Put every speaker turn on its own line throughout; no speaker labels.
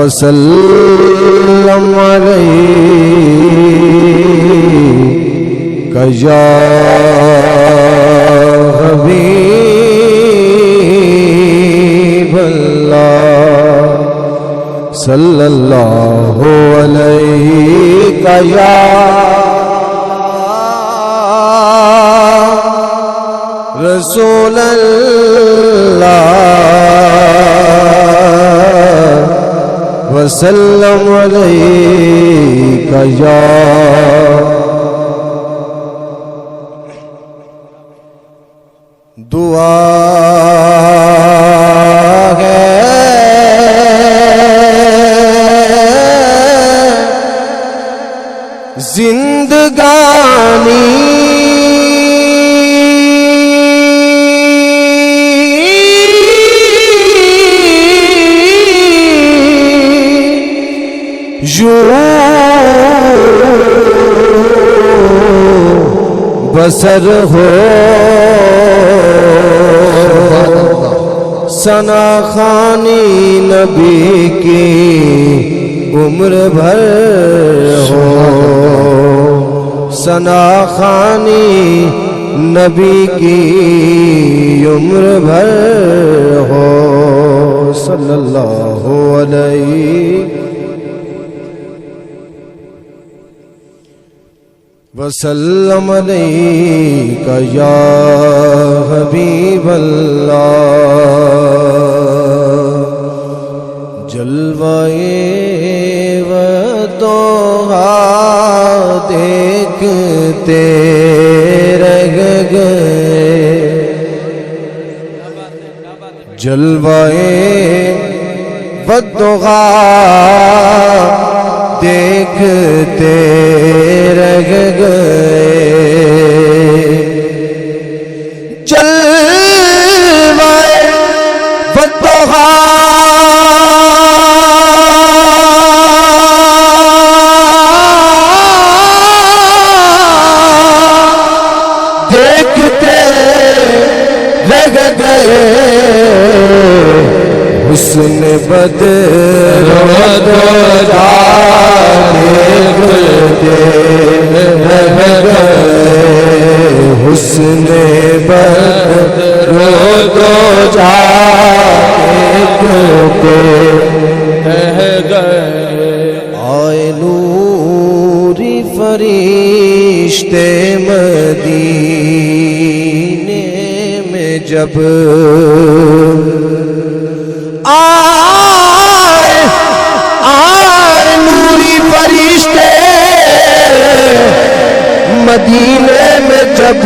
وسلم علیک یا حبیب اللہ صلی اللہ علیک یا رسول اللہ وسلم علیک یا دعا ہے زندگانی بسر ہو ثنا خوانی نبی کی عمر بھر ہو ثنا خوانی نبی کی عمر بھر ہو صلی اللہ علیہ وسلم علیک یا حبیب اللہ جلوائے وطوہا دیکھتے رہ گئے جلوائے وطوہا دیکھتے رہ گئے جلوائے وطوہا دیکھتے رہ گئے حسن بدر حسن بدر آئے نوری فرشتے مدینے میں جب آئے نوری فرشتے مدینے میں جب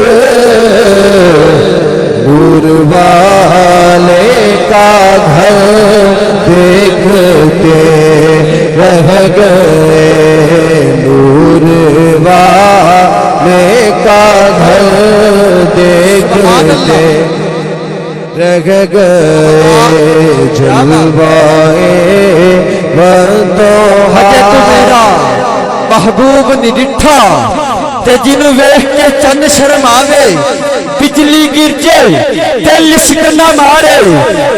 نور والے کا گھر دیکھتے رہ گئے نور والے کا گھر دیکھتے رہ گئے جلوائے وطوہا
محبوب نے ڈٹھا تے جن ویکھ کے چند شرم آوے بجلی گر جائے تے لشک نہ مارے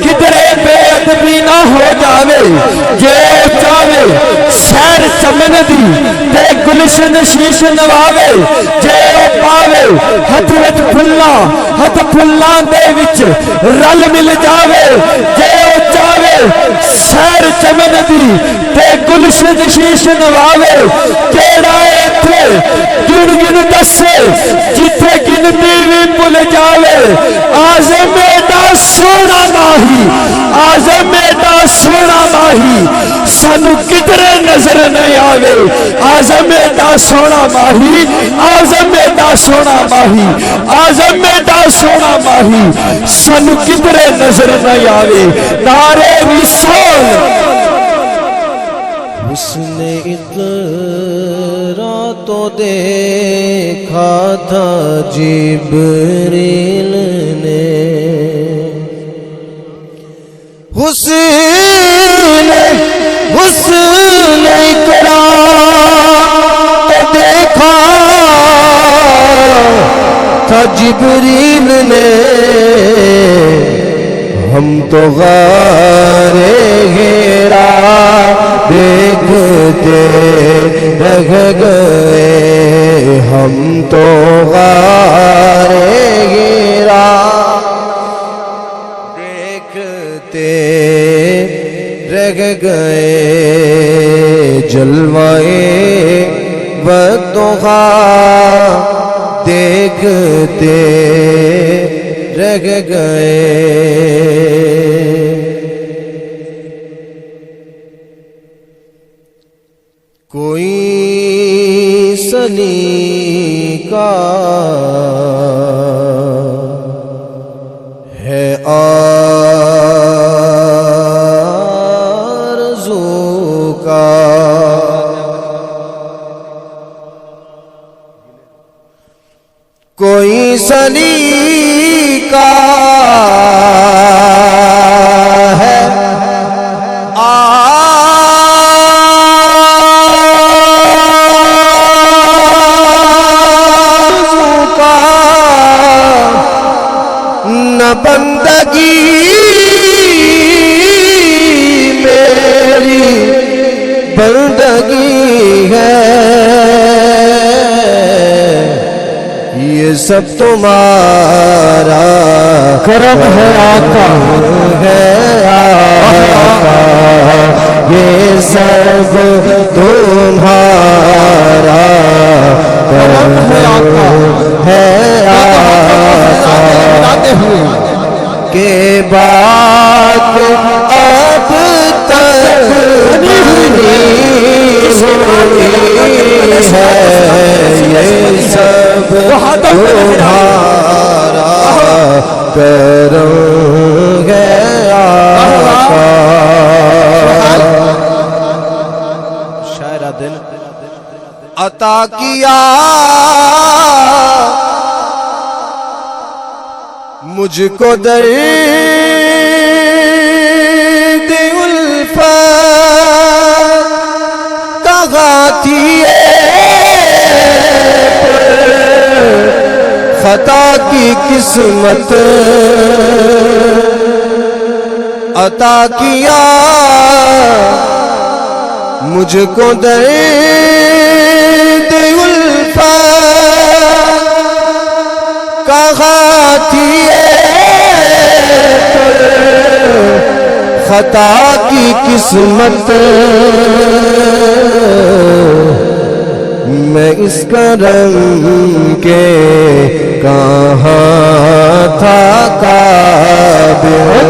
کدرے بے ادبی نہ ہو جاوے جے چاوے سیر چمن دی تے گلشن شیش نواوے جے پاوے ہتھ وچ پھلاں دے وچ رل مل جاوے جے چاوے سیر چمن دی تے گلشن شیش نواوے کیڑا ایتھے گن گن دسے جتھے گنتی بھی بھل جاوے آزم دا سونا ماہی آزم دا سونا ماہی سانو کدرے نظر نہیں آوے آزم دا سونا ماہی آزم دا سونا ماہی آزم دا سونا ماہی سانو کدرے نظر نہیں آوے نعرے وصال
حسن اقرا تو دیکھا تھا جبریل نے حسن اقرا تو دیکھا تھا جبریل نے ہم تو غار ہیرا دیکھتے رہ گئے ہم تو غارِ ہیرا دیکھتے رہ گئے جلوائے والضحیٰ دیکھتے رہ گئے کوئی سلیقہ ہے آرزو کا کوئی سلیقہ ہے بندگی میری بندگی ہے یہ سب تمہارا
کرم ہے آقا
ہے آقا یہ سب تمہارا کرم ہے آقا کے بات اب تک بنی ہوئی ہے یہ سب تمہارا کرم ہے آقا شاعرہ دل عطا کیا مجھ کو درد الفت غاتی خطا کی قسمت عطا کیا مجھ کو درد الفت غاتی خطا کی قسمت میں اس کرم کے کہاں تھا قابل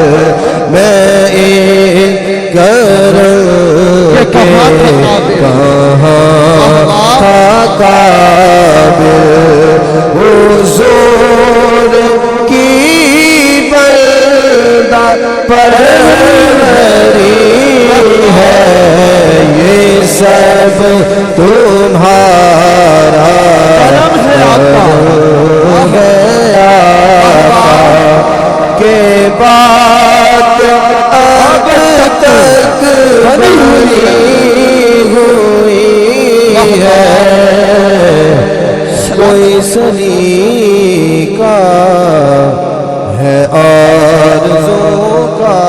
میں اس کرم کے کہاں تھا قابل حضور کی بلدہ پروری ہے یہ سب تمہارا کرم ہے آقا کے بات اب تک بنی ہوئی ہے کوئی سلیقہ ہے آرزو کا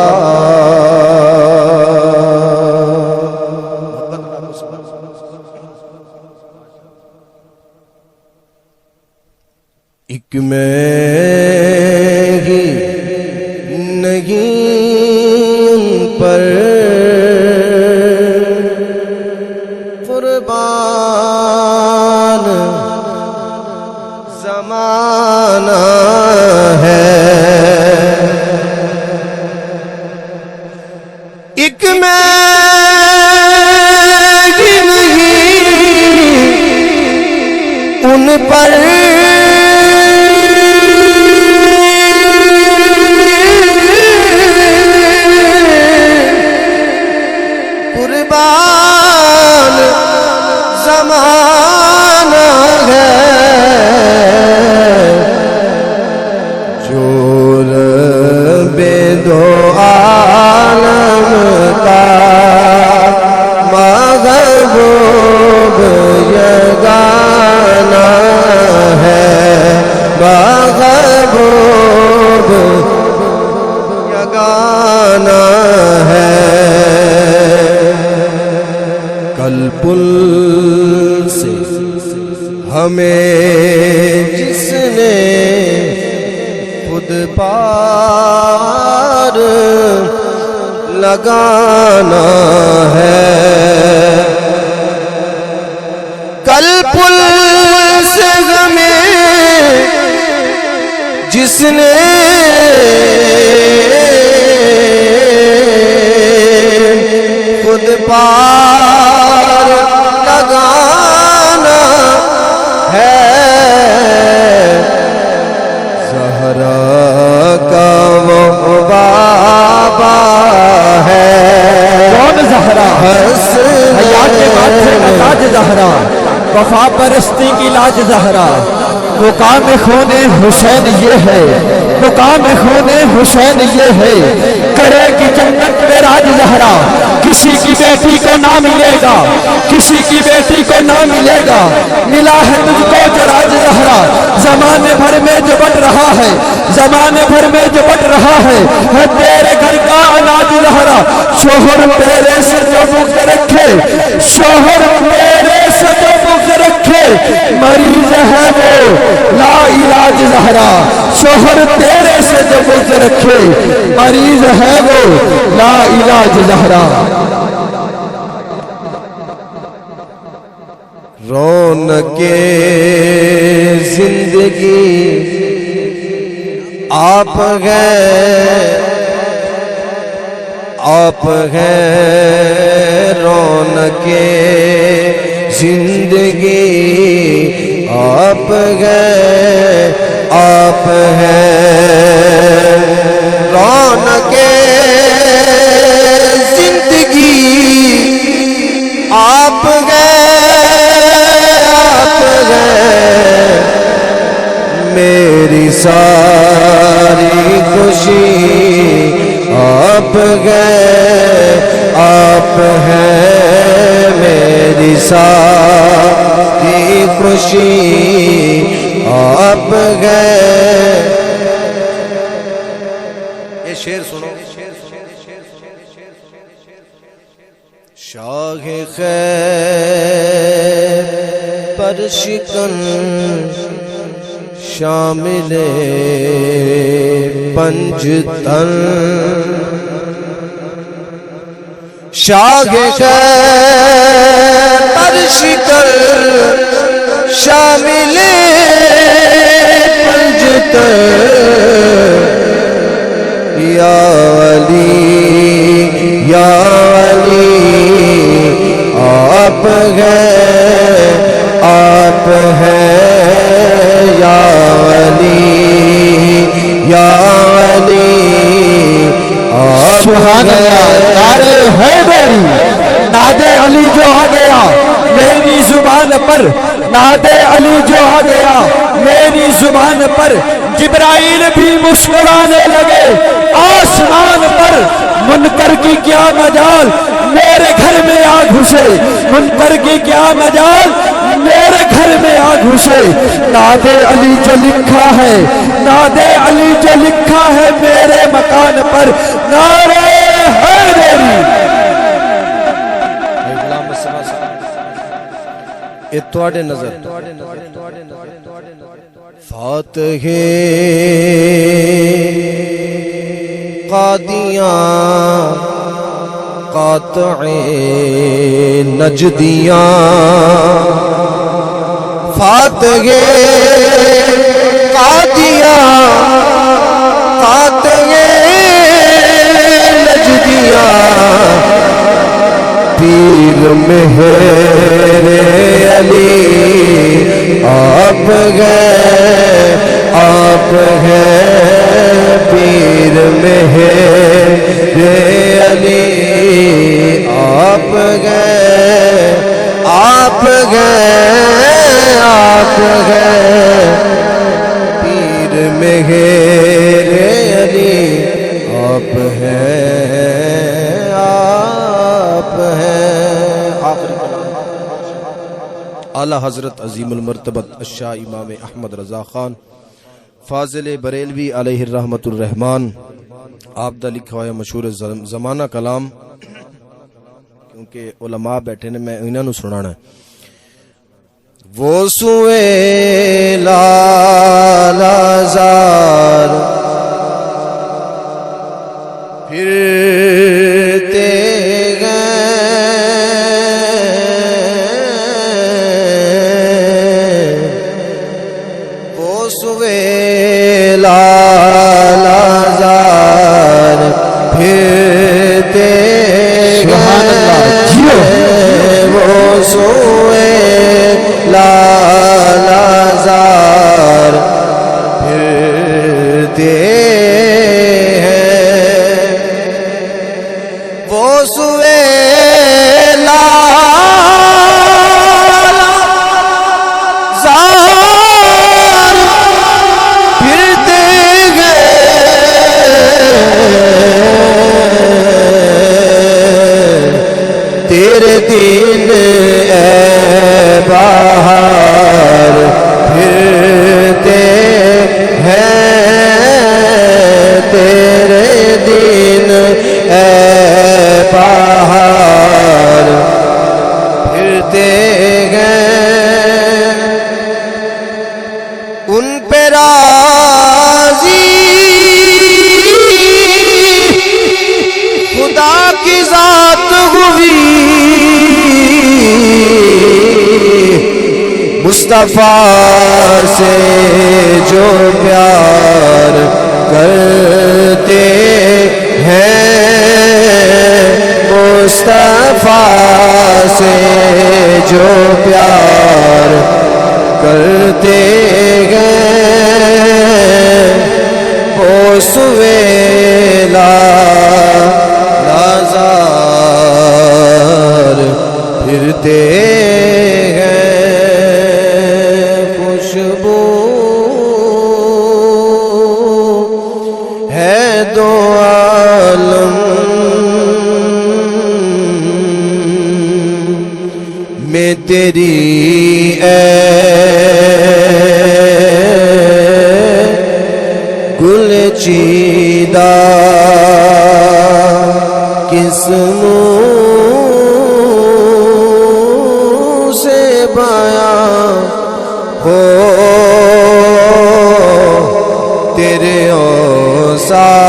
ایک میں ہی نہیں ان پر قربان زمانہ ہے ایک میں ہی نہیں ان پر قربان زمانہ ہے جو جس نے خود پار لگانا ہے، کل پل سے غمیں جس نے خود پار لگانا ہے، زہرا کا وہ بابا ہے۔
کون زہرا؟ حیات ماتھے کا تاج زہرا، وفا پرستی کی لاج زہرا۔ مقام خون حسین یہ ہے، مقام خون حسین یہ ہے، کرے کی جنت میں راج زہرا۔ کسی کی بیٹی کو نہ ملے گا، کسی کی بیٹی کو نہ ملے گا، ملا ہے تجھ کو جو راج زہرا۔ زمانے بھر میں جو بٹ رہا ہے، زمانے بھر میں جو بٹ رہا ہے تیرے گھر کا اناج زہرا۔ شوہر تیرے سے جو بغض رکھے، شوہر تیرے سے جو بغض رکھے، مریض ہے وہ لا علاج زہرا۔ شوہر تیرے سے جو بغض رکھے، مریض ہے وہ لا علاج زہرا۔
رونق زندگی آپ ہیں، آپ ہیں رونق زندگی آپ ہیں، آپ ہیں رونق زندگی آپ ہیں، آپ ہیں میری ساری خوشی آپ ہیں، آپ ہیں میری ساری خوشی آپ ہیں۔ یہ شعر سنو، شاہ خیر پر شکن شامل پنجتن، شاہ خیر پر شکن شامل پنجتن، یا علی یا علی آپ ہیں، آپ ہیں یا علی یا علی آپ
سبحان اللہ۔ نعرے حیدری، ناد علی جو آ گیا میری زبان پر، ناد علی جو آ گیا میری زبان پر، جبرائیل بھی مسکرانے لگے آسمان پر۔ منکر کی کیا مجال میرے گھر میں آ گھسے، منکر کی کیا مجال میرے گھر میں آ گھسے۔ ناد علی جو لکھا ہے، ناد علی جو لکھا ہے میرے مکان پر، نعرہ حیدری۔
یہ تواڈے نظر فاتح قادیاں قاطع نجدیاں، فاتح قادیاں قاطع نجدیاں، پیر مہر علی آپ ہیں، آپ ہیں پیر مہر علی آپ ہیں، آپ ہیں، آپ ہیں پیر مہر علی آپ ہیں، آپ ہیں۔ اعلیٰ حضرت عظیم المرتبت الشاہ امام احمد رضا خان فاضل بریلوی علیہ الرحمت الرحمن آپ دا لکھا ہوا مشہور زمانہ کلام، کیونکہ علماء بیٹھے نے میں انہاں نو سنانا ہے۔ وہ سوئے لالازار پھرتے گئے، وہ سوئے لالازار پھرتے گئے، وہ سوئے لالازار پھرتے ہیں، وہ سوئے لالازار پھرتے گئے، تیرے دین اے بہار پھرتے ہیں، تیرے دین اے بہار پھرتے گئے، ان پہ راضی خدا کی ذات ہوئی، مصطفیٰ سے جو پیار کرتے ہیں، مصطفیٰ سے جو پیار کرتے گئے، وہ سوئے لالازار پھرتے ہیں، خوشبو ہے دو عالم میں تیری اے گل چیدہ، کس منہ سے بیاں ہو تیرے اوصاف